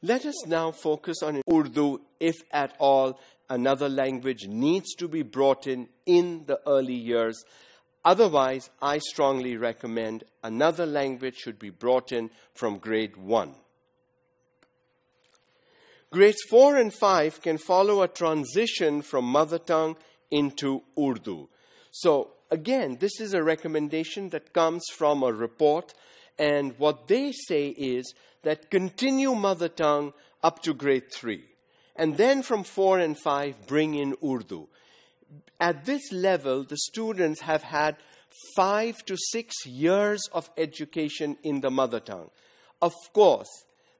Let us now focus on Urdu, if at all another language needs to be brought in the early years. Otherwise, I strongly recommend another language should be brought in from grade 1. Grades 4 and 5 can follow a transition from mother tongue into Urdu. So, again, this is a recommendation that comes from a report, and what they say is that continue mother tongue up to grade 3. And then from 4 and 5, bring in Urdu. At this level, the students have had 5 to 6 years of education in the mother tongue. Of course,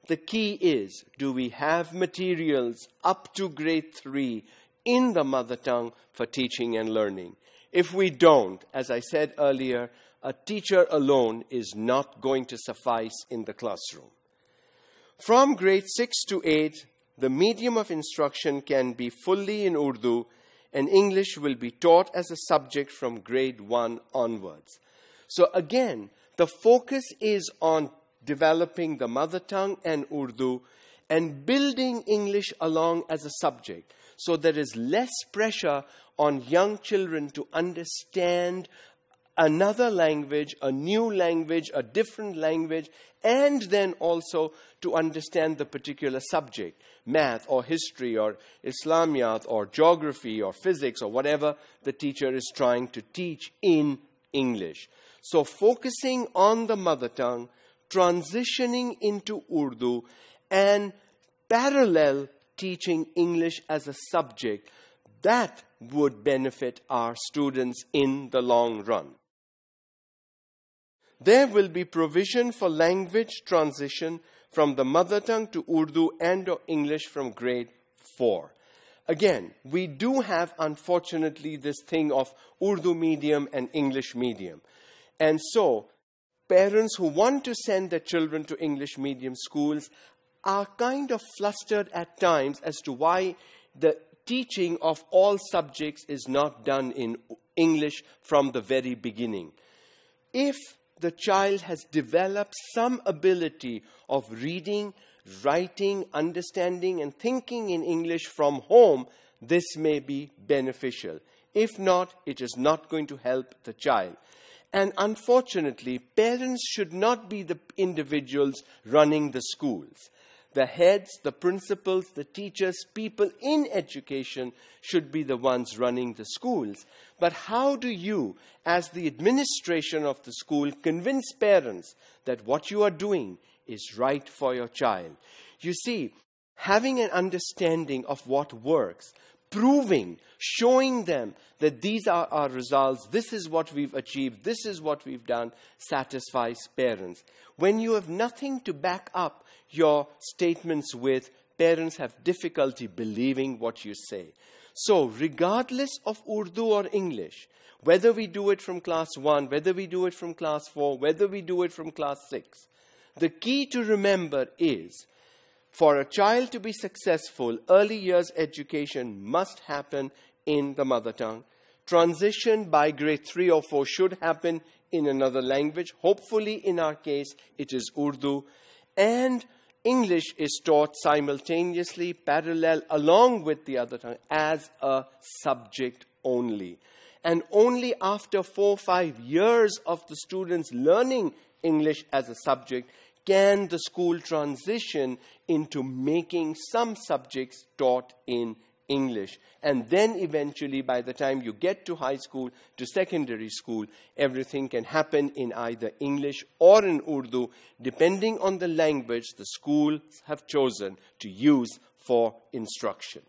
the key is, do we have materials up to grade 3 in the mother tongue for teaching and learning? If we don't, as I said earlier, a teacher alone is not going to suffice in the classroom. From grade 6 to 8, the medium of instruction can be fully in Urdu, and English will be taught as a subject from grade 1 onwards. So again, the focus is on developing the mother tongue and Urdu and building English along as a subject. So there is less pressure on young children to understand another language, a new language, a different language, and then also to understand the particular subject, math or history or Islamiyat or geography or physics or whatever the teacher is trying to teach in English. So focusing on the mother tongue, transitioning into Urdu, and parallel teaching English as a subject, that would benefit our students in the long run. There will be provision for language transition from the mother tongue to Urdu and or English from grade 4. Again, we do have, unfortunately, this thing of Urdu medium and English medium. And so, parents who want to send their children to English medium schools are kind of flustered at times as to why the teaching of all subjects is not done in English from the very beginning. If the child has developed some ability of reading, writing, understanding, and thinking in English from home, this may be beneficial. If not, it is not going to help the child. And unfortunately, parents should not be the individuals running the schools. The heads, the principals, the teachers, people in education should be the ones running the schools. But how do you, as the administration of the school, convince parents that what you are doing is right for your child? You see, having an understanding of what works, proving, showing them that these are our results, this is what we've achieved, this is what we've done, satisfies parents. When you have nothing to back up your statements with, parents have difficulty believing what you say. So, regardless of Urdu or English, whether we do it from class 1, whether we do it from class 4, whether we do it from class 6, the key to remember is, for a child to be successful, early years education must happen in the mother tongue. Transition by grade 3 or 4 should happen in another language. Hopefully, in our case, it is Urdu. And English is taught simultaneously, parallel, along with the other tongue, as a subject only. And only after 4 or 5 years of the students learning English as a subject can the school transition into making some subjects taught in English. And then eventually, by the time you get to high school, to secondary school, everything can happen in either English or in Urdu, depending on the language the schools have chosen to use for instruction.